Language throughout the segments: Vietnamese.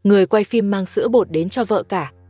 người quay phim mang sữa bột đến cho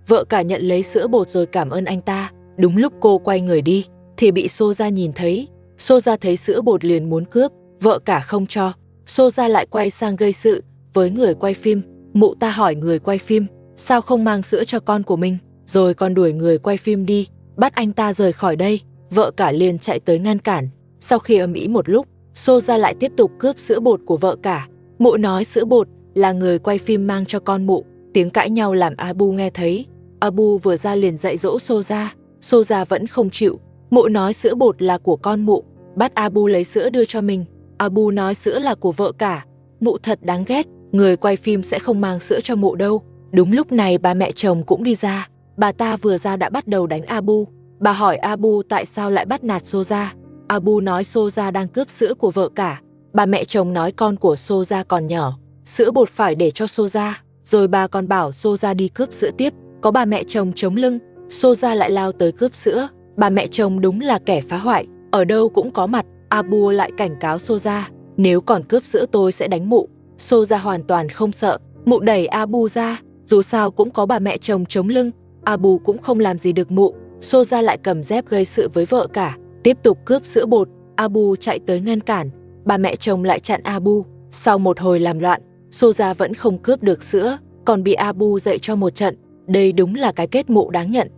vợ cả nhận lấy sữa bột rồi cảm ơn anh ta. Đúng lúc cô quay người đi, thì bị Soja nhìn thấy. Soja thấy sữa bột liền muốn cướp, vợ cả không cho. Soja lại quay sang gây sự với người quay phim. Mụ ta hỏi người quay phim, sao không mang sữa cho con của mình, rồi còn đuổi người quay phim đi, bắt anh ta rời khỏi đây. Vợ cả liền chạy tới ngăn cản. Sau khi ầm ĩ một lúc, Soja lại tiếp tục cướp sữa bột của vợ cả. Mụ nói sữa bột là người quay phim mang cho con mụ. Tiếng cãi nhau làm Abu nghe thấy. Abu vừa ra liền dạy dỗ Soja. Soja vẫn không chịu. Mụ nói sữa bột là của con mụ, bắt Abu lấy sữa đưa cho mình. Abu nói sữa là của vợ cả. Mụ thật đáng ghét, người quay phim sẽ không mang sữa cho mụ đâu. Đúng lúc này bà mẹ chồng cũng đi ra. Bà ta vừa ra đã bắt đầu đánh Abu. Bà hỏi Abu tại sao lại bắt nạt Soja. Abu nói Soja đang cướp sữa của vợ cả. Bà mẹ chồng nói con của Soja còn nhỏ, sữa bột phải để cho Soja. Rồi bà còn bảo Soja đi cướp sữa tiếp. Có bà mẹ chồng chống lưng, Soja lại lao tới cướp sữa. Bà mẹ chồng đúng là kẻ phá hoại, ở đâu cũng có mặt. Abu lại cảnh cáo Soja, nếu còn cướp sữa tôi sẽ đánh mụ. Soja hoàn toàn không sợ. Mụ đẩy Abu ra, dù sao cũng có bà mẹ chồng chống lưng, Abu cũng không làm gì được mụ. Soja lại cầm dép gây sự với vợ cả, tiếp tục cướp sữa bột. Abu chạy tới ngăn cản, bà mẹ chồng lại chặn Abu. Sau một hồi làm loạn, Soja vẫn không cướp được sữa, còn bị Abu dạy cho một trận. Đây đúng là cái kết mụ đáng nhận.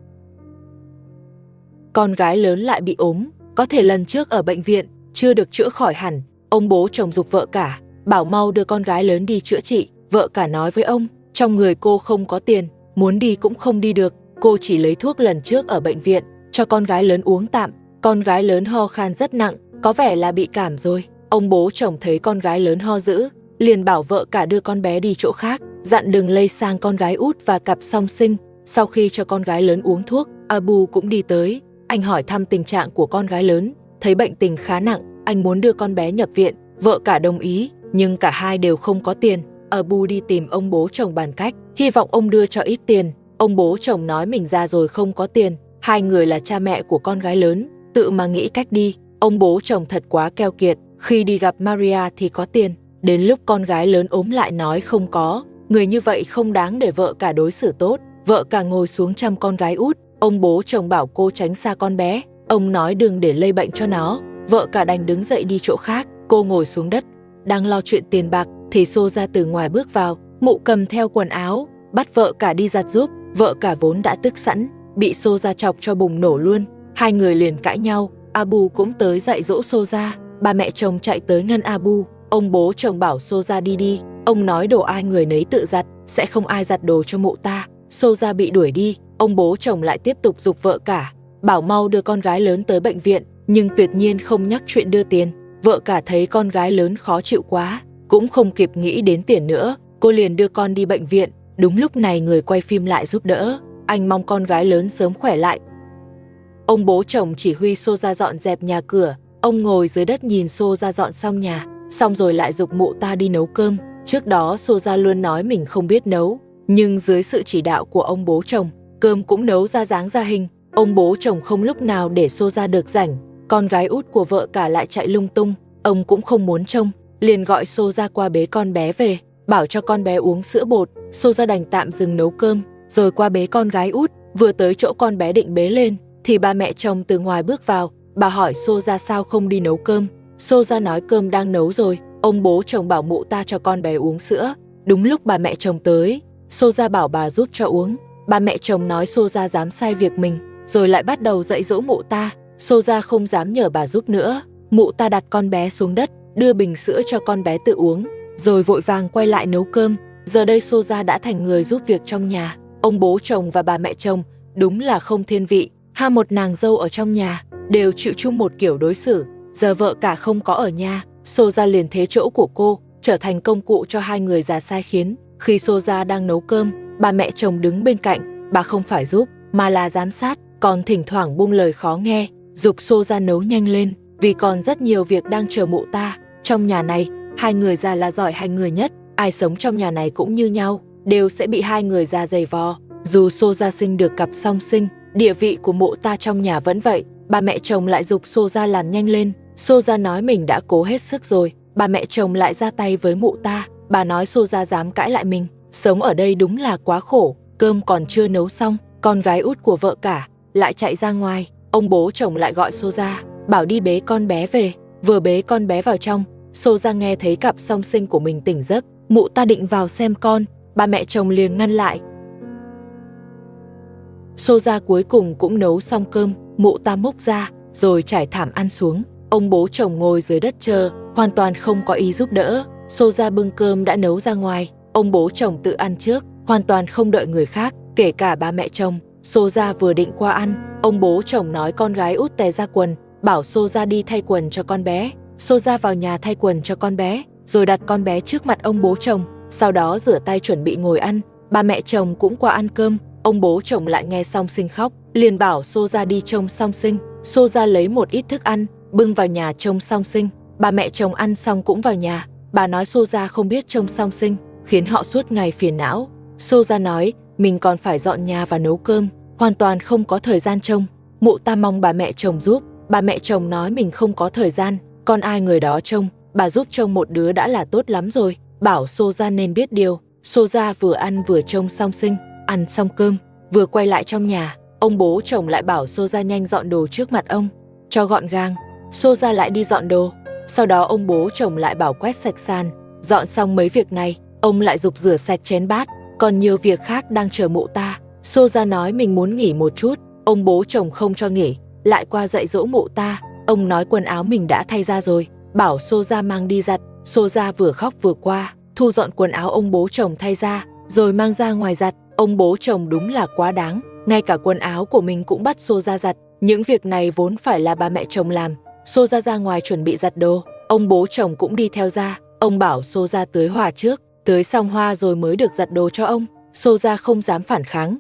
Con gái lớn lại bị ốm, có thể lần trước ở bệnh viện chưa được chữa khỏi hẳn. Ông bố chồng giục vợ cả, bảo mau đưa con gái lớn đi chữa trị. Vợ cả nói với ông, trong người cô không có tiền, muốn đi cũng không đi được. Cô chỉ lấy thuốc lần trước ở bệnh viện cho con gái lớn uống tạm. Con gái lớn ho khan rất nặng, có vẻ là bị cảm rồi. Ông bố chồng thấy con gái lớn ho dữ, liền bảo vợ cả đưa con bé đi chỗ khác, dặn đừng lây sang con gái út và cặp song sinh. Sau khi cho con gái lớn uống thuốc, Abu cũng đi tới. Anh hỏi thăm tình trạng của con gái lớn, thấy bệnh tình khá nặng, anh muốn đưa con bé nhập viện. Vợ cả đồng ý, nhưng cả hai đều không có tiền. Abu đi tìm ông bố chồng bàn cách, hy vọng ông đưa cho ít tiền. Ông bố chồng nói mình già rồi không có tiền, hai người là cha mẹ của con gái lớn, tự mà nghĩ cách đi. Ông bố chồng thật quá keo kiệt, khi đi gặp Maria thì có tiền, đến lúc con gái lớn ốm lại nói không có. Người như vậy không đáng để vợ cả đối xử tốt. Vợ cả ngồi xuống chăm con gái út, ông bố chồng bảo cô tránh xa con bé, ông nói đừng để lây bệnh cho nó. Vợ cả đành đứng dậy đi chỗ khác, cô ngồi xuống đất, đang lo chuyện tiền bạc thì Soja từ ngoài bước vào. Mụ cầm theo quần áo, bắt vợ cả đi giặt giúp. Vợ cả vốn đã tức sẵn, bị Soja chọc cho bùng nổ luôn. Hai người liền cãi nhau. Abu cũng tới dạy dỗ Soja. Bà mẹ chồng chạy tới ngăn Abu. Ông bố chồng bảo Soja đi đi, ông nói đồ ai người nấy tự giặt, sẽ không ai giặt đồ cho mụ ta. Soja bị đuổi đi. Ông bố chồng lại tiếp tục giục vợ cả, bảo mau đưa con gái lớn tới bệnh viện, nhưng tuyệt nhiên không nhắc chuyện đưa tiền. Vợ cả thấy con gái lớn khó chịu quá, cũng không kịp nghĩ đến tiền nữa, cô liền đưa con đi bệnh viện. Đúng lúc này người quay phim lại giúp đỡ, anh mong con gái lớn sớm khỏe lại. Ông bố chồng chỉ huy Soja dọn dẹp nhà cửa, ông ngồi dưới đất nhìn Soja dọn xong nhà, xong rồi lại giục mụ ta đi nấu cơm. Trước đó Soja luôn nói mình không biết nấu, nhưng dưới sự chỉ đạo của ông bố chồng, cơm cũng nấu ra dáng ra hình. Ông bố chồng không lúc nào để Soja được rảnh. Con gái út của vợ cả lại chạy lung tung, ông cũng không muốn trông, liền gọi Soja qua bế con bé về, bảo cho con bé uống sữa bột. Soja đành tạm dừng nấu cơm, rồi qua bế con gái út. Vừa tới chỗ con bé định bế lên, thì bà mẹ chồng từ ngoài bước vào. Bà hỏi Soja sao không đi nấu cơm. Soja nói cơm đang nấu rồi. Ông bố chồng bảo mụ ta cho con bé uống sữa. Đúng lúc bà mẹ chồng tới, Soja bảo bà giúp cho uống. Bà mẹ chồng nói Soja dám sai việc mình, rồi lại bắt đầu dạy dỗ mụ ta. Soja không dám nhờ bà giúp nữa. Mụ ta đặt con bé xuống đất, đưa bình sữa cho con bé tự uống, rồi vội vàng quay lại nấu cơm. Giờ đây Soja đã thành người giúp việc trong nhà. Ông bố chồng và bà mẹ chồng đúng là không thiên vị, một nàng dâu ở trong nhà đều chịu chung một kiểu đối xử. Giờ vợ cả không có ở nhà, Soja liền thế chỗ của cô, trở thành công cụ cho hai người già sai khiến. Khi Soja đang nấu cơm, bà mẹ chồng đứng bên cạnh, bà không phải giúp mà là giám sát, còn thỉnh thoảng buông lời khó nghe, giục Soja nấu nhanh lên, vì còn rất nhiều việc đang chờ mụ ta. Trong nhà này, hai người già là giỏi hành người nhất, ai sống trong nhà này cũng như nhau, đều sẽ bị hai người già giày vò. Dù Soja sinh được cặp song sinh, địa vị của mụ ta trong nhà vẫn vậy. Bà mẹ chồng lại giục Soja làm nhanh lên. Soja nói mình đã cố hết sức rồi, bà mẹ chồng lại ra tay với mụ ta. Bà nói Soja dám cãi lại mình, sống ở đây đúng là quá khổ, cơm còn chưa nấu xong, con gái út của vợ cả lại chạy ra ngoài, ông bố chồng lại gọi Xô ra, bảo đi bế con bé về. Vừa bế con bé vào trong, Xô ra nghe thấy cặp song sinh của mình tỉnh giấc, mụ ta định vào xem con, ba mẹ chồng liền ngăn lại. Xô ra cuối cùng cũng nấu xong cơm, mụ ta múc ra, rồi trải thảm ăn xuống. Ông bố chồng ngồi dưới đất chờ, hoàn toàn không có ý giúp đỡ. Xô ra bưng cơm đã nấu ra ngoài, ông bố chồng tự ăn trước, hoàn toàn không đợi người khác, kể cả ba mẹ chồng. Xô ra vừa định qua ăn, ông bố chồng nói con gái út tè ra quần, bảo Xô ra đi thay quần cho con bé. Xô ra vào nhà thay quần cho con bé, rồi đặt con bé trước mặt ông bố chồng, sau đó rửa tay chuẩn bị ngồi ăn. Ba mẹ chồng cũng qua ăn cơm, ông bố chồng lại nghe song sinh khóc, liền bảo Xô ra đi trông song sinh. Xô ra lấy một ít thức ăn, bưng vào nhà trông song sinh. Ba mẹ chồng ăn xong cũng vào nhà, bà nói Xô ra không biết trông song sinh, khiến họ suốt ngày phiền não. Xô ra nói mình còn phải dọn nhà và nấu cơm, hoàn toàn không có thời gian trông. Mụ ta mong bà mẹ chồng giúp, bà mẹ chồng nói mình không có thời gian, con ai người đó trông, bà giúp trông một đứa đã là tốt lắm rồi, bảo Xô ra nên biết điều. Xô ra vừa ăn vừa trông song sinh, ăn xong cơm, vừa quay lại trong nhà, ông bố chồng lại bảo Xô ra nhanh dọn đồ trước mặt ông, cho gọn gàng. Xô ra lại đi dọn đồ, sau đó ông bố chồng lại bảo quét sạch sàn. Dọn xong mấy việc này, ông lại giục rửa sạch chén bát, còn nhiều việc khác đang chờ mụ ta. Xô ra nói mình muốn nghỉ một chút, ông bố chồng không cho nghỉ, lại qua dạy dỗ mụ ta. Ông nói quần áo mình đã thay ra rồi, bảo Xô ra mang đi giặt. Xô ra vừa khóc vừa qua, thu dọn quần áo ông bố chồng thay ra, rồi mang ra ngoài giặt. Ông bố chồng đúng là quá đáng, ngay cả quần áo của mình cũng bắt Xô ra giặt. Những việc này vốn phải là ba mẹ chồng làm. Xô ra ngoài chuẩn bị giặt đồ, ông bố chồng cũng đi theo ra. Ông bảo Xô ra tưới hoa trước, tưới xong hoa rồi mới được giặt đồ cho ông. Xô ra không dám phản kháng.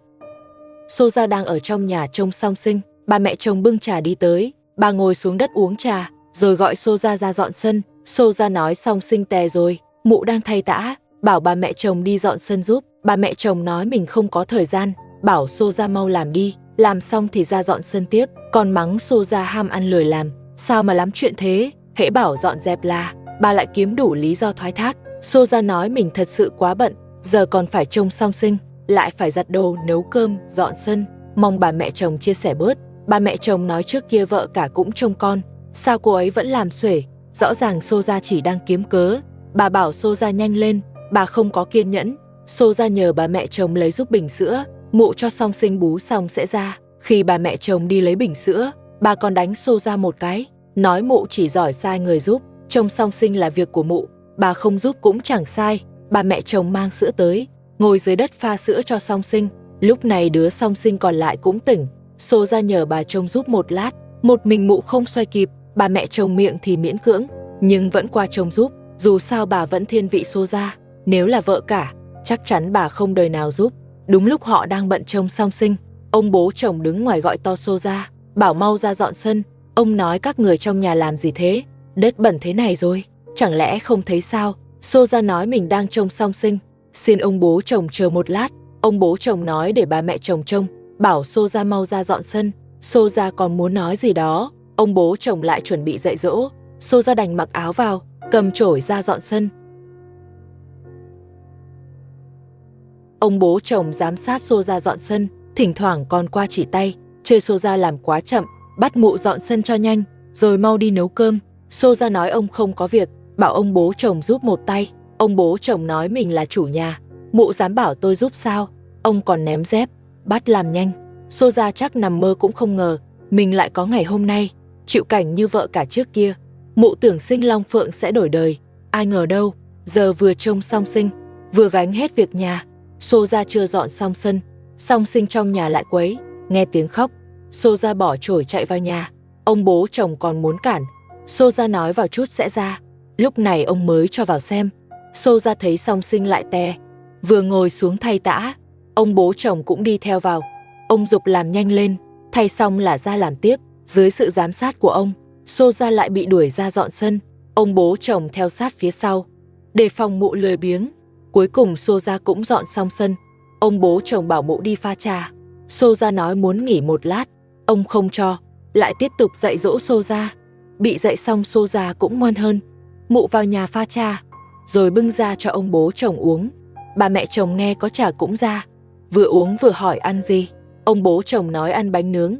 Xô ra đang ở trong nhà trông song sinh, ba mẹ chồng bưng trà đi tới, bà ngồi xuống đất uống trà, rồi gọi Xô ra dọn sân. Xô ra nói song sinh tè rồi, mụ đang thay tã, bảo bà mẹ chồng đi dọn sân giúp. Bà mẹ chồng nói mình không có thời gian, bảo Xô ra mau làm đi, làm xong thì ra dọn sân tiếp, còn mắng Xô ra ham ăn lười làm, sao mà lắm chuyện thế, hễ bảo dọn dẹp là bà lại kiếm đủ lý do thoái thác. Xô ra nói mình thật sự quá bận, giờ còn phải trông song sinh, lại phải giặt đồ, nấu cơm, dọn sân, mong bà mẹ chồng chia sẻ bớt. Bà mẹ chồng nói trước kia vợ cả cũng trông con, sao cô ấy vẫn làm xuể, rõ ràng Xô ra chỉ đang kiếm cớ. Bà bảo Xô ra nhanh lên, bà không có kiên nhẫn. Xô ra nhờ bà mẹ chồng lấy giúp bình sữa, mụ cho song sinh bú xong sẽ ra. Khi bà mẹ chồng đi lấy bình sữa, bà còn đánh Xô ra một cái, nói mụ chỉ giỏi sai người giúp, trông song sinh là việc của mụ, bà không giúp cũng chẳng sai. Bà mẹ chồng mang sữa tới, ngồi dưới đất pha sữa cho song sinh. Lúc này đứa song sinh còn lại cũng tỉnh. Xô ra nhờ bà trông giúp một lát, một mình mụ không xoay kịp, bà mẹ chồng miệng thì miễn cưỡng, nhưng vẫn qua trông giúp, dù sao bà vẫn thiên vị Xô ra. Nếu là vợ cả, chắc chắn bà không đời nào giúp. Đúng lúc họ đang bận trông song sinh, ông bố chồng đứng ngoài gọi to Xô ra, bảo mau ra dọn sân. Ông nói các người trong nhà làm gì thế, đất bẩn thế này rồi, chẳng lẽ không thấy sao? Xô ra nói mình đang trông song sinh, xin ông bố chồng chờ một lát. Ông bố chồng nói để bà mẹ chồng trông, bảo Xô ra mau ra dọn sân. Xô ra còn muốn nói gì đó, ông bố chồng lại chuẩn bị dạy dỗ. Xô ra đành mặc áo vào, cầm chổi ra dọn sân. Ông bố chồng giám sát Xô ra dọn sân, thỉnh thoảng còn qua chỉ tay, chê Xô ra làm quá chậm, bắt mụ dọn sân cho nhanh, rồi mau đi nấu cơm. Xô ra nói ông không có việc, bảo ông bố chồng giúp một tay. Ông bố chồng nói mình là chủ nhà, mụ dám bảo tôi giúp sao? Ông còn ném dép, bắt làm nhanh. Xô ra chắc nằm mơ cũng không ngờ mình lại có ngày hôm nay, chịu cảnh như vợ cả trước kia. Mụ tưởng sinh long phượng sẽ đổi đời, ai ngờ đâu, giờ vừa trông song sinh, vừa gánh hết việc nhà. Xô ra chưa dọn xong sân, song sinh trong nhà lại quấy, nghe tiếng khóc. Xô ra bỏ chổi chạy vào nhà, ông bố chồng còn muốn cản. Xô ra nói vào chút sẽ ra, lúc này ông mới cho vào xem. Xô ra thấy song sinh lại tè, vừa ngồi xuống thay tã, ông bố chồng cũng đi theo vào. Ông giục làm nhanh lên, thay xong là ra làm tiếp. Dưới sự giám sát của ông, Xô ra lại bị đuổi ra dọn sân. Ông bố chồng theo sát phía sau, đề phòng mụ lười biếng. Cuối cùng Xô ra cũng dọn xong sân. Ông bố chồng bảo mụ đi pha trà. Xô ra nói muốn nghỉ một lát, ông không cho, lại tiếp tục dạy dỗ Xô ra. Bị dạy xong Xô ra cũng ngoan hơn. Mụ vào nhà pha trà, rồi bưng ra cho ông bố chồng uống. Bà mẹ chồng nghe có trà cũng ra, vừa uống vừa hỏi ăn gì. Ông bố chồng nói ăn bánh nướng,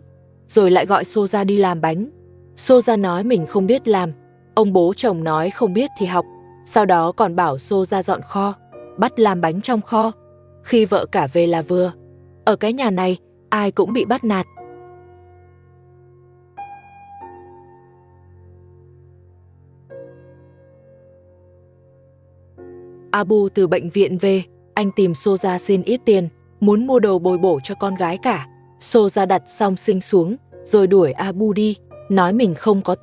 rồi lại gọi Xô ra đi làm bánh. Xô ra nói mình không biết làm. Ông bố chồng nói không biết thì học. Sau đó còn bảo Xô ra dọn kho, bắt làm bánh trong kho. Khi vợ cả về là vừa. Ở cái nhà này, ai cũng bị bắt nạt. Abu từ bệnh viện về, anh tìm Xô ra xin ít tiền, muốn mua đồ bồi bổ cho con gái cả. Xô ra đặt song sinh xuống, rồi đuổi Abu đi, nói mình không có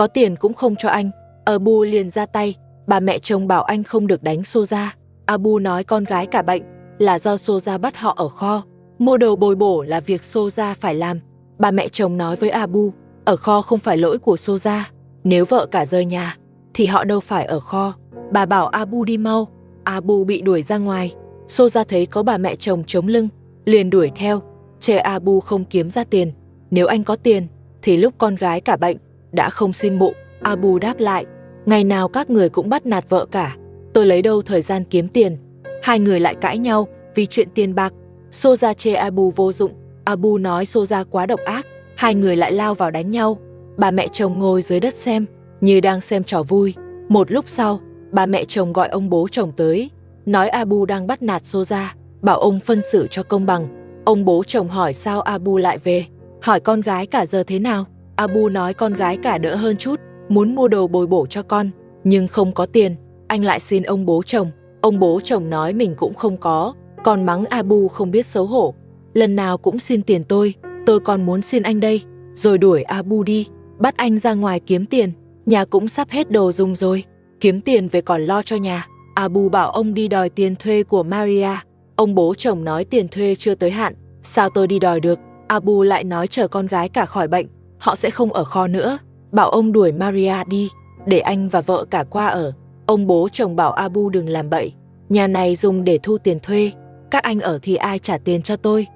tiền cũng không cho anh. Abu liền ra tay, bà mẹ chồng bảo anh không được đánh Xô ra. Abu nói con gái cả bệnh, là do Xô ra bắt họ ở kho. Mua đồ bồi bổ là việc Xô ra phải làm. Bà mẹ chồng nói với Abu, ở kho không phải lỗi của Xô ra, nếu vợ cả rời nhà, thì họ đâu phải ở kho. Bà bảo Abu đi mau. Abu bị đuổi ra ngoài. Xô ra thấy có bà mẹ chồng chống lưng, liền đuổi theo, chê Abu không kiếm ra tiền. Nếu anh có tiền, thì lúc con gái cả bệnh, đã không xin mụ. Abu đáp lại, ngày nào các người cũng bắt nạt vợ cả, tôi lấy đâu thời gian kiếm tiền. Hai người lại cãi nhau vì chuyện tiền bạc. Xô ra chê Abu vô dụng, Abu nói Xô ra quá độc ác. Hai người lại lao vào đánh nhau. Bà mẹ chồng ngồi dưới đất xem, như đang xem trò vui. Một lúc sau, bà mẹ chồng gọi ông bố chồng tới, nói Abu đang bắt nạt Xô ra, bảo ông phân xử cho công bằng. Ông bố chồng hỏi sao Abu lại về, hỏi con gái cả giờ thế nào. Abu nói con gái cả đỡ hơn chút, muốn mua đồ bồi bổ cho con, nhưng không có tiền. Anh lại xin ông bố chồng. Ông bố chồng nói mình cũng không có, còn mắng Abu không biết xấu hổ. Lần nào cũng xin tiền tôi còn muốn xin anh đây. Rồi đuổi Abu đi, bắt anh ra ngoài kiếm tiền. Nhà cũng sắp hết đồ dùng rồi, kiếm tiền về còn lo cho nhà. Abu bảo ông đi đòi tiền thuê của Maria. Ông bố chồng nói tiền thuê chưa tới hạn, sao tôi đi đòi được. Abu lại nói chờ con gái cả khỏi bệnh, họ sẽ không ở kho nữa, bảo ông đuổi Maria đi, để anh và vợ cả qua ở. Ông bố chồng bảo Abu đừng làm bậy, nhà này dùng để thu tiền thuê, các anh ở thì ai trả tiền cho tôi.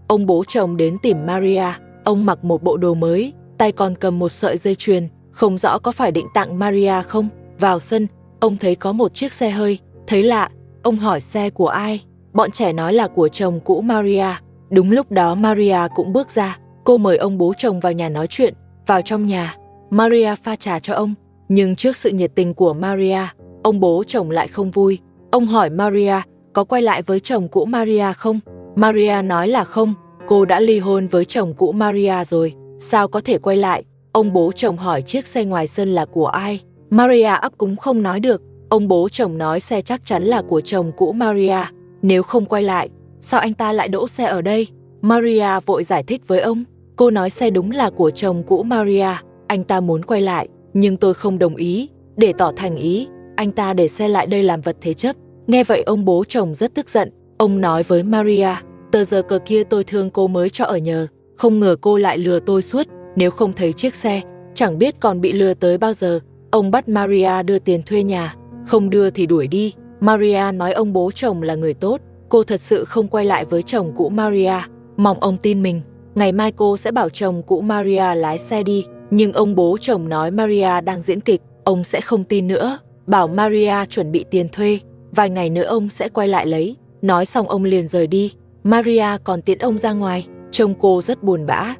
Ông bố chồng đến tìm Maria, ông mặc một bộ đồ mới, tay còn cầm một sợi dây chuyền, không rõ có phải định tặng Maria không. Vào sân, ông thấy có một chiếc xe hơi, thấy lạ, ông hỏi xe của ai. Bọn trẻ nói là của chồng cũ Maria. Đúng lúc đó Maria cũng bước ra, cô mời ông bố chồng vào nhà nói chuyện. Vào trong nhà, Maria pha trà cho ông, nhưng trước sự nhiệt tình của Maria, ông bố chồng lại không vui. Ông hỏi Maria có quay lại với chồng cũ Maria không. Maria nói là không, cô đã ly hôn với chồng cũ Maria rồi, sao có thể quay lại. Ông bố chồng hỏi chiếc xe ngoài sân là của ai. Maria ấp úng không nói được. Ông bố chồng nói xe chắc chắn là của chồng cũ Maria, nếu không quay lại, sao anh ta lại đỗ xe ở đây. Maria vội giải thích với ông, cô nói xe đúng là của chồng cũ Maria, anh ta muốn quay lại, nhưng tôi không đồng ý. Để tỏ thành ý, anh ta để xe lại đây làm vật thế chấp. Nghe vậy ông bố chồng rất tức giận. Ông nói với Maria, tờ giờ cờ kia tôi thương cô mới cho ở nhờ, không ngờ cô lại lừa tôi suốt. Nếu không thấy chiếc xe, chẳng biết còn bị lừa tới bao giờ. Ông bắt Maria đưa tiền thuê nhà, không đưa thì đuổi đi. Maria nói ông bố chồng là người tốt, cô thật sự không quay lại với chồng cũ Maria, mong ông tin mình. Ngày mai cô sẽ bảo chồng cũ Maria lái xe đi. Nhưng ông bố chồng nói Maria đang diễn kịch, ông sẽ không tin nữa, bảo Maria chuẩn bị tiền thuê, vài ngày nữa ông sẽ quay lại lấy. Nói xong ông liền rời đi. Maria còn tiễn ông ra ngoài, trông cô rất buồn bã.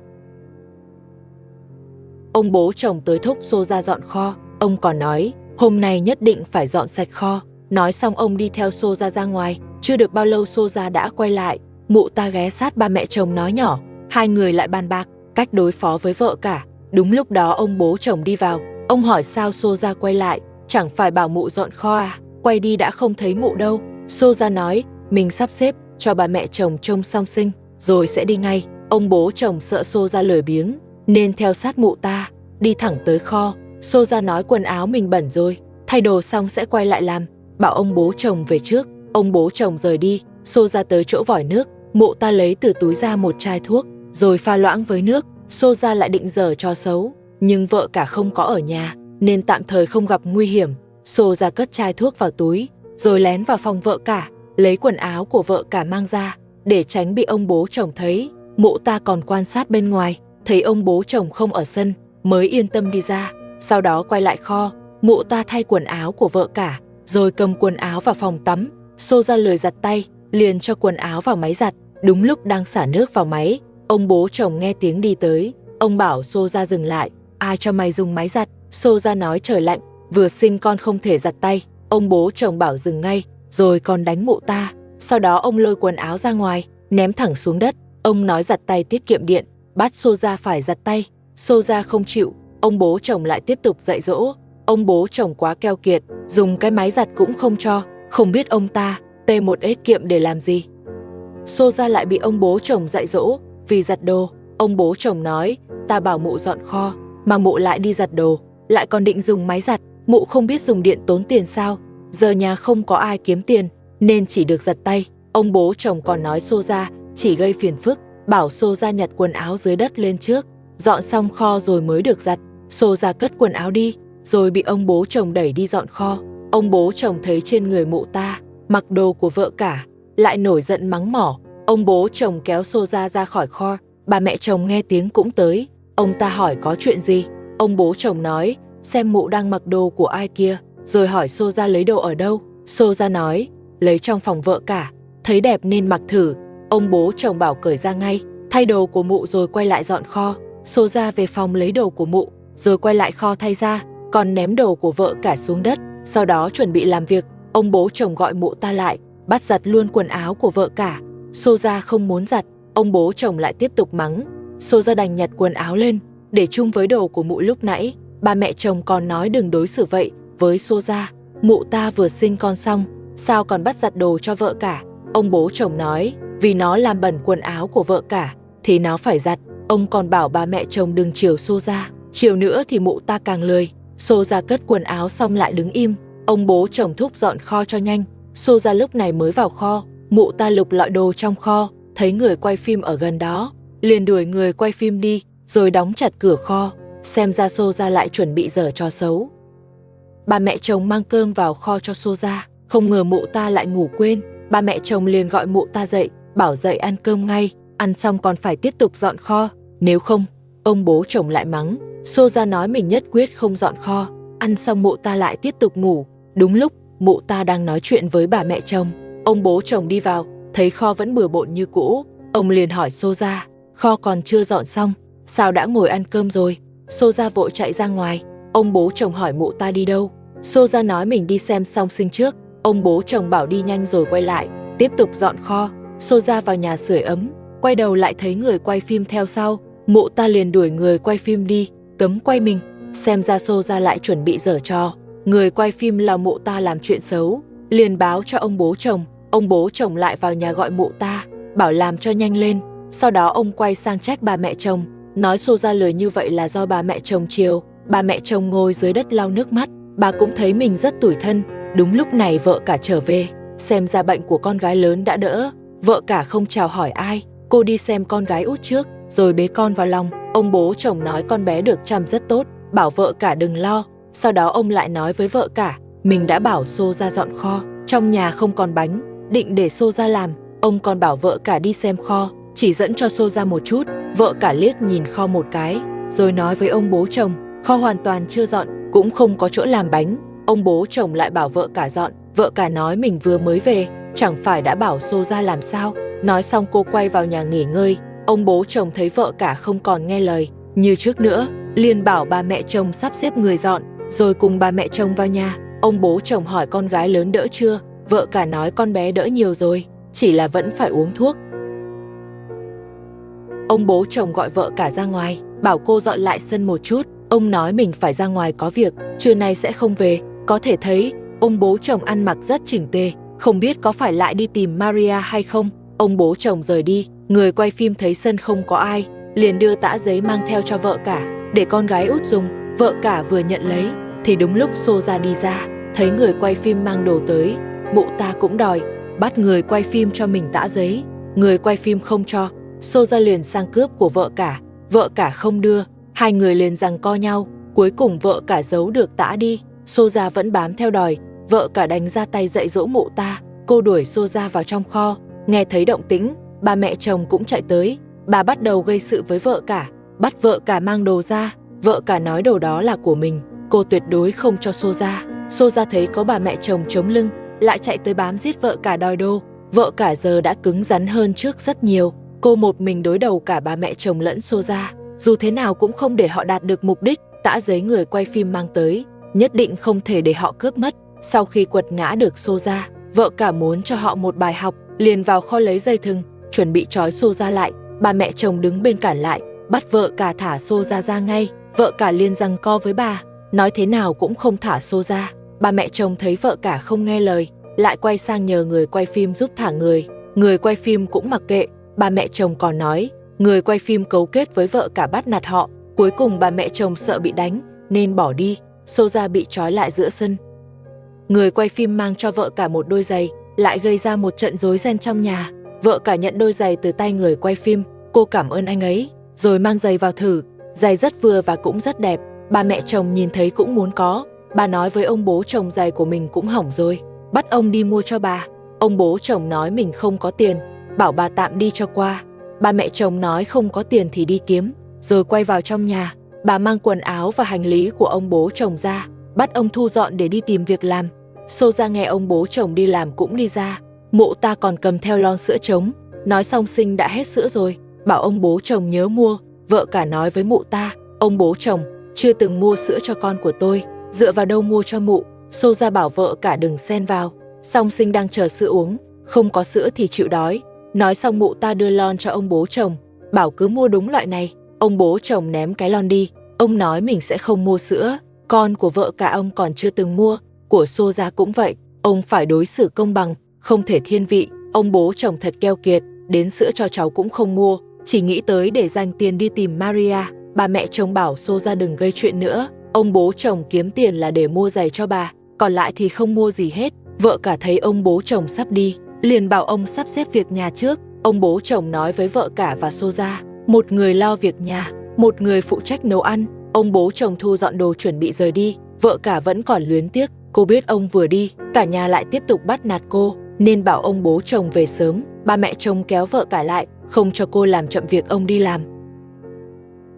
Ông bố chồng tới thúc Xô ra dọn kho, ông còn nói hôm nay nhất định phải dọn sạch kho. Nói xong ông đi theo Xô ra ngoài, chưa được bao lâu Xô ra đã quay lại. Mụ ta ghé sát ba mẹ chồng nói nhỏ, hai người lại bàn bạc cách đối phó với vợ cả. Đúng lúc đó ông bố chồng đi vào, ông hỏi sao Xô ra quay lại, chẳng phải bảo mụ dọn kho à, quay đi đã không thấy mụ đâu. Xô ra nói mình sắp xếp cho bà mẹ chồng trông song sinh rồi sẽ đi ngay. Ông bố chồng sợ Xô ra lười biếng nên theo sát mụ ta, đi thẳng tới kho. Xô ra nói quần áo mình bẩn rồi, thay đồ xong sẽ quay lại làm, bảo ông bố chồng về trước. Ông bố chồng rời đi. Xô ra tới chỗ vòi nước, mụ ta lấy từ túi ra một chai thuốc, rồi pha loãng với nước. Xô ra lại định giở trò xấu, nhưng vợ cả không có ở nhà, nên tạm thời không gặp nguy hiểm. Xô ra cất chai thuốc vào túi, rồi lén vào phòng vợ cả, lấy quần áo của vợ cả mang ra, để tránh bị ông bố chồng thấy. Mụ ta còn quan sát bên ngoài, thấy ông bố chồng không ở sân, mới yên tâm đi ra. Sau đó quay lại kho, mụ ta thay quần áo của vợ cả, rồi cầm quần áo vào phòng tắm. Xô ra lười giặt tay, liền cho quần áo vào máy giặt. Đúng lúc đang xả nước vào máy, ông bố chồng nghe tiếng đi tới. Ông bảo Xô ra dừng lại. Ai cho mày dùng máy giặt? Xô ra nói trời lạnh, vừa sinh con không thể giặt tay. Ông bố chồng bảo dừng ngay, rồi còn đánh mụ ta. Sau đó ông lôi quần áo ra ngoài, ném thẳng xuống đất. Ông nói giặt tay tiết kiệm điện, bắt Xô ra phải giặt tay. Xô ra không chịu, ông bố chồng lại tiếp tục dạy dỗ. Ông bố chồng quá keo kiệt, dùng cái máy giặt cũng không cho, không biết ông ta tê một ếch kiệm để làm gì. Xô ra lại bị ông bố chồng dạy dỗ vì giặt đồ. Ông bố chồng nói, ta bảo mụ dọn kho, mà mụ lại đi giặt đồ, lại còn định dùng máy giặt, mụ không biết dùng điện tốn tiền sao? Giờ nhà không có ai kiếm tiền, nên chỉ được giặt tay. Ông bố chồng còn nói Xô ra chỉ gây phiền phức, bảo Xô ra nhặt quần áo dưới đất lên trước, dọn xong kho rồi mới được giặt. Xô ra cất quần áo đi, rồi bị ông bố chồng đẩy đi dọn kho. Ông bố chồng thấy trên người mụ ta mặc đồ của vợ cả, lại nổi giận mắng mỏ. Ông bố chồng kéo Xô ra khỏi kho. Bà mẹ chồng nghe tiếng cũng tới. Ông ta hỏi có chuyện gì. Ông bố chồng nói xem mụ đang mặc đồ của ai kia, rồi hỏi Xô ra lấy đồ ở đâu. Xô ra nói lấy trong phòng vợ cả, thấy đẹp nên mặc thử. Ông bố chồng bảo cởi ra ngay, thay đồ của mụ rồi quay lại dọn kho. Xô ra về phòng lấy đồ của mụ, rồi quay lại kho thay ra, còn ném đồ của vợ cả xuống đất. Sau đó chuẩn bị làm việc. Ông bố chồng gọi mụ ta lại, bắt giặt luôn quần áo của vợ cả. Xô ra không muốn giặt, ông bố chồng lại tiếp tục mắng. Xô ra đành nhặt quần áo lên, để chung với đồ của mụ lúc nãy. Ba mẹ chồng còn nói đừng đối xử vậy với Xô ra. Mụ ta vừa sinh con xong, sao còn bắt giặt đồ cho vợ cả? Ông bố chồng nói, vì nó làm bẩn quần áo của vợ cả, thì nó phải giặt. Ông còn bảo ba mẹ chồng đừng chiều Xô ra, chiều nữa thì mụ ta càng lười. Xô ra cất quần áo xong lại đứng im. Ông bố chồng thúc dọn kho cho nhanh. Xô ra lúc này mới vào kho. Mụ ta lục lọi đồ trong kho, thấy người quay phim ở gần đó, liền đuổi người quay phim đi, rồi đóng chặt cửa kho. Xem ra Xô ra lại chuẩn bị giở trò xấu. Ba mẹ chồng mang cơm vào kho cho Xô ra, không ngờ mụ ta lại ngủ quên. Ba mẹ chồng liền gọi mụ ta dậy, bảo dậy ăn cơm ngay, ăn xong còn phải tiếp tục dọn kho, nếu không. Ông bố chồng lại mắng. Xô ra nói mình nhất quyết không dọn kho. Ăn xong mụ ta lại tiếp tục ngủ. Đúng lúc mụ ta đang nói chuyện với bà mẹ chồng, ông bố chồng đi vào, thấy kho vẫn bừa bộn như cũ. Ông liền hỏi Xô ra, kho còn chưa dọn xong, sao đã ngồi ăn cơm rồi? Xô ra vội chạy ra ngoài. Ông bố chồng hỏi mụ ta đi đâu. Xô ra nói mình đi xem song sinh trước. Ông bố chồng bảo đi nhanh rồi quay lại, tiếp tục dọn kho. Xô ra vào nhà sưởi ấm, quay đầu lại thấy người quay phim theo sau. Mụ ta liền đuổi người quay phim đi, cấm quay mình. Xem ra Xô ra lại chuẩn bị giở trò. Người quay phim là mụ ta làm chuyện xấu, liền báo cho ông bố chồng. Ông bố chồng lại vào nhà gọi mụ ta, bảo làm cho nhanh lên. Sau đó ông quay sang trách bà mẹ chồng, nói Xô ra lời như vậy là do bà mẹ chồng chiều. Bà mẹ chồng ngồi dưới đất lau nước mắt, bà cũng thấy mình rất tủi thân. Đúng lúc này vợ cả trở về, xem ra bệnh của con gái lớn đã đỡ. Vợ cả không chào hỏi ai, cô đi xem con gái út trước, rồi bế con vào lòng. Ông bố chồng nói con bé được chăm rất tốt, bảo vợ cả đừng lo. Sau đó ông lại nói với vợ cả, mình đã bảo Xô ra dọn kho, trong nhà không còn bánh, định để Xô ra làm. Ông còn bảo vợ cả đi xem kho, chỉ dẫn cho Xô ra một chút. Vợ cả liếc nhìn kho một cái, rồi nói với ông bố chồng, kho hoàn toàn chưa dọn, cũng không có chỗ làm bánh. Ông bố chồng lại bảo vợ cả dọn. Vợ cả nói mình vừa mới về, chẳng phải đã bảo Xô ra làm sao. Nói xong cô quay vào nhà nghỉ ngơi. Ông bố chồng thấy vợ cả không còn nghe lời như trước nữa, liền bảo ba mẹ chồng sắp xếp người dọn, rồi cùng ba mẹ chồng vào nhà. Ông bố chồng hỏi con gái lớn đỡ chưa. Vợ cả nói con bé đỡ nhiều rồi, chỉ là vẫn phải uống thuốc. Ông bố chồng gọi vợ cả ra ngoài, bảo cô dọn lại sân một chút. Ông nói mình phải ra ngoài có việc, trưa nay sẽ không về. Có thể thấy ông bố chồng ăn mặc rất chỉnh tề, không biết có phải lại đi tìm Maria hay không. Ông bố chồng rời đi, người quay phim thấy sân không có ai, liền đưa tã giấy mang theo cho vợ cả, để con gái út dùng. Vợ cả vừa nhận lấy, thì đúng lúc Xô ra đi ra, thấy người quay phim mang đồ tới. Mụ ta cũng đòi, bắt người quay phim cho mình tã giấy. Người quay phim không cho, Xô ra liền sang cướp của vợ cả. Vợ cả không đưa, hai người liền giằng co nhau. Cuối cùng vợ cả giấu được tã đi, Xô ra vẫn bám theo đòi. Vợ cả đánh ra tay dạy dỗ mụ ta. Cô đuổi Xô ra vào trong kho. Nghe thấy động tĩnh, ba mẹ chồng cũng chạy tới. Bà bắt đầu gây sự với vợ cả, bắt vợ cả mang đồ ra. Vợ cả nói đồ đó là của mình, cô tuyệt đối không cho Xô ra. Soja thấy có bà mẹ chồng chống lưng, lại chạy tới bám giết vợ cả đòi đô. Vợ cả giờ đã cứng rắn hơn trước rất nhiều. Cô một mình đối đầu cả bà mẹ chồng lẫn Soja. Dù thế nào cũng không để họ đạt được mục đích. Tã giấy người quay phim mang tới, nhất định không thể để họ cướp mất. Sau khi quật ngã được Soja, vợ cả muốn cho họ một bài học, liền vào kho lấy dây thừng, chuẩn bị trói Soja lại. Bà mẹ chồng đứng bên cản lại, bắt vợ cả thả Soja ra ngay. Vợ cả liền giằng co với bà, nói thế nào cũng không thả Soja. Bà mẹ chồng thấy vợ cả không nghe lời, lại quay sang nhờ người quay phim giúp thả người. Người quay phim cũng mặc kệ, bà mẹ chồng còn nói, người quay phim cấu kết với vợ cả bắt nạt họ. Cuối cùng bà mẹ chồng sợ bị đánh, nên bỏ đi. Soja bị trói lại giữa sân. Người quay phim mang cho vợ cả một đôi giày, lại gây ra một trận rối ren trong nhà. Vợ cả nhận đôi giày từ tay người quay phim, cô cảm ơn anh ấy, rồi mang giày vào thử. Giày rất vừa và cũng rất đẹp, bà mẹ chồng nhìn thấy cũng muốn có. Bà nói với ông bố chồng giày của mình cũng hỏng rồi, bắt ông đi mua cho bà. Ông bố chồng nói mình không có tiền, bảo bà tạm đi cho qua. Bà mẹ chồng nói không có tiền thì đi kiếm, rồi quay vào trong nhà. Bà mang quần áo và hành lý của ông bố chồng ra, bắt ông thu dọn để đi tìm việc làm. Soja nghe ông bố chồng đi làm cũng đi ra. Mụ ta còn cầm theo lon sữa trống, nói song sinh đã hết sữa rồi, bảo ông bố chồng nhớ mua. Vợ cả nói với mụ ta, ông bố chồng chưa từng mua sữa cho con của tôi, dựa vào đâu mua cho mụ. Soja bảo vợ cả đừng xen vào, song sinh đang chờ sữa uống, không có sữa thì chịu đói. Nói xong mụ ta đưa lon cho ông bố chồng, bảo cứ mua đúng loại này. Ông bố chồng ném cái lon đi, ông nói mình sẽ không mua sữa. Con của vợ cả ông còn chưa từng mua, của Soja cũng vậy, ông phải đối xử công bằng, không thể thiên vị. Ông bố chồng thật keo kiệt, đến sữa cho cháu cũng không mua, chỉ nghĩ tới để dành tiền đi tìm Maria. Bà mẹ chồng bảo Soja đừng gây chuyện nữa, ông bố chồng kiếm tiền là để mua giày cho bà, còn lại thì không mua gì hết. Vợ cả thấy ông bố chồng sắp đi, liền bảo ông sắp xếp việc nhà trước. Ông bố chồng nói với vợ cả và Soja, một người lo việc nhà, một người phụ trách nấu ăn. Ông bố chồng thu dọn đồ chuẩn bị rời đi, vợ cả vẫn còn luyến tiếc. Cô biết ông vừa đi, cả nhà lại tiếp tục bắt nạt cô, nên bảo ông bố chồng về sớm. Bà mẹ chồng kéo vợ cả lại, không cho cô làm chậm việc ông đi làm.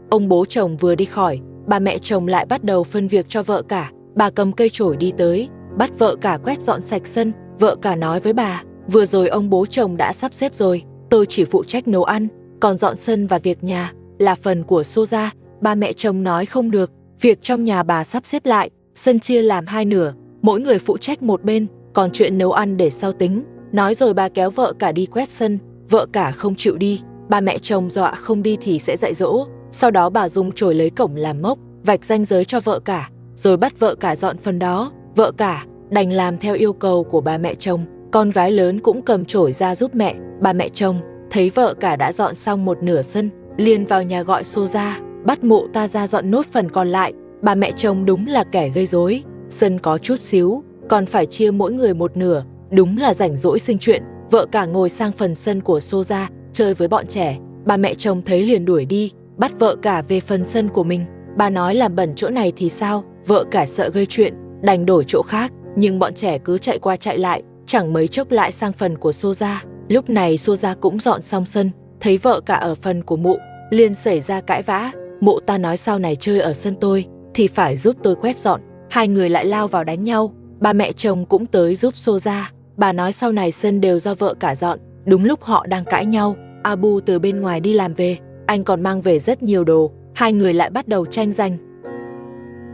Ông bố chồng vừa đi khỏi, bà mẹ chồng lại bắt đầu phân việc cho vợ cả. Bà cầm cây chổi đi tới, bắt vợ cả quét dọn sạch sân. Vợ cả nói với bà, vừa rồi ông bố chồng đã sắp xếp rồi, tôi chỉ phụ trách nấu ăn, còn dọn sân và việc nhà là phần của Soja. Bà mẹ chồng nói không được, việc trong nhà bà sắp xếp lại, sân chia làm hai nửa, mỗi người phụ trách một bên, còn chuyện nấu ăn để sau tính. Nói rồi bà kéo vợ cả đi quét sân, vợ cả không chịu đi, bà mẹ chồng dọa không đi thì sẽ dạy dỗ. Sau đó bà dùng chổi lấy cổng làm mốc, vạch ranh giới cho vợ cả, rồi bắt vợ cả dọn phần đó. Vợ cả đành làm theo yêu cầu của bà mẹ chồng, con gái lớn cũng cầm chổi ra giúp mẹ. Bà mẹ chồng thấy vợ cả đã dọn xong một nửa sân, liền vào nhà gọi Soja, bắt mụ ta ra dọn nốt phần còn lại. Bà mẹ chồng đúng là kẻ gây rối, sân có chút xíu, còn phải chia mỗi người một nửa, đúng là rảnh rỗi sinh chuyện. Vợ cả ngồi sang phần sân của Soja, chơi với bọn trẻ. Bà mẹ chồng thấy liền đuổi đi, bắt vợ cả về phần sân của mình. Bà nói làm bẩn chỗ này thì sao, vợ cả sợ gây chuyện, đành đổi chỗ khác. Nhưng bọn trẻ cứ chạy qua chạy lại, chẳng mấy chốc lại sang phần của Soja. Lúc này Soja cũng dọn xong sân, thấy vợ cả ở phần của mụ, liền xảy ra cãi vã. Mụ ta nói sau này chơi ở sân tôi thì phải giúp tôi quét dọn. Hai người lại lao vào đánh nhau. Bà mẹ chồng cũng tới giúp Soja. Bà nói sau này sân đều do vợ cả dọn. Đúng lúc họ đang cãi nhau, Abu từ bên ngoài đi làm về, anh còn mang về rất nhiều đồ. Hai người lại bắt đầu tranh giành.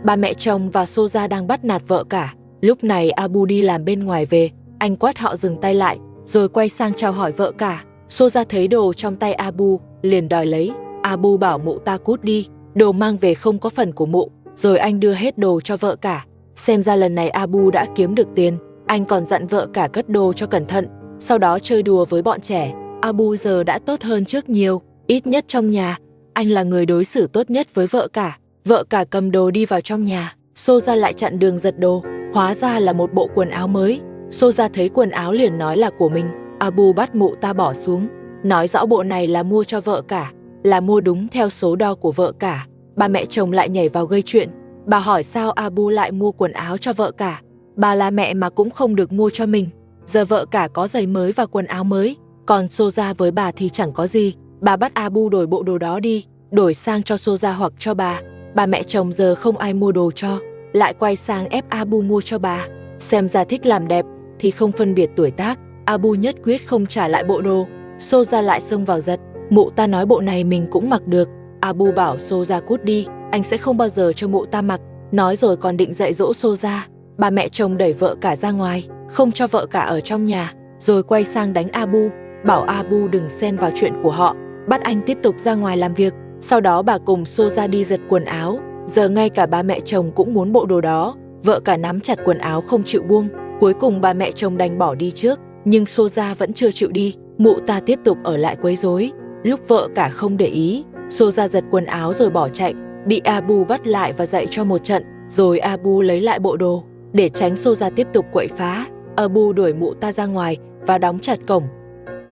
Bà mẹ chồng và Soja đang bắt nạt vợ cả. Lúc này Abu đi làm bên ngoài về, anh quát họ dừng tay lại, rồi quay sang chào hỏi vợ cả. Soja thấy đồ trong tay Abu, liền đòi lấy. Abu bảo mụ ta cút đi, đồ mang về không có phần của mụ, rồi anh đưa hết đồ cho vợ cả. Xem ra lần này Abu đã kiếm được tiền, anh còn dặn vợ cả cất đồ cho cẩn thận, sau đó chơi đùa với bọn trẻ. Abu giờ đã tốt hơn trước nhiều, ít nhất trong nhà, anh là người đối xử tốt nhất với vợ cả. Vợ cả cầm đồ đi vào trong nhà, Soja lại chặn đường giật đồ, hóa ra là một bộ quần áo mới. Soja thấy quần áo liền nói là của mình. Abu bắt mụ ta bỏ xuống, nói rõ bộ này là mua cho vợ cả, là mua đúng theo số đo của vợ cả. Bà mẹ chồng lại nhảy vào gây chuyện. Bà hỏi sao Abu lại mua quần áo cho vợ cả, bà là mẹ mà cũng không được mua cho mình. Giờ vợ cả có giày mới và quần áo mới, còn Soja với bà thì chẳng có gì. Bà bắt Abu đổi bộ đồ đó đi, đổi sang cho Soja hoặc cho bà. Bà mẹ chồng giờ không ai mua đồ cho, lại quay sang ép Abu mua cho bà. Xem ra thích làm đẹp thì không phân biệt tuổi tác. Abu nhất quyết không trả lại bộ đồ. Soja lại xông vào giật. Mụ ta nói bộ này mình cũng mặc được. Abu bảo Soja cút đi, anh sẽ không bao giờ cho mụ ta mặc. Nói rồi còn định dạy dỗ Soja. Bà mẹ chồng đẩy vợ cả ra ngoài, không cho vợ cả ở trong nhà, rồi quay sang đánh Abu, bảo Abu đừng xen vào chuyện của họ, bắt anh tiếp tục ra ngoài làm việc. Sau đó bà cùng Soja đi giật quần áo. Giờ ngay cả ba mẹ chồng cũng muốn bộ đồ đó. Vợ cả nắm chặt quần áo không chịu buông. Cuối cùng ba mẹ chồng đành bỏ đi trước, nhưng Soja vẫn chưa chịu đi. Mụ ta tiếp tục ở lại quấy rối. Lúc vợ cả không để ý, Soja giật quần áo rồi bỏ chạy, bị Abu bắt lại và dạy cho một trận. Rồi Abu lấy lại bộ đồ. Để tránh Soja tiếp tục quậy phá, Abu đuổi mụ ta ra ngoài và đóng chặt cổng.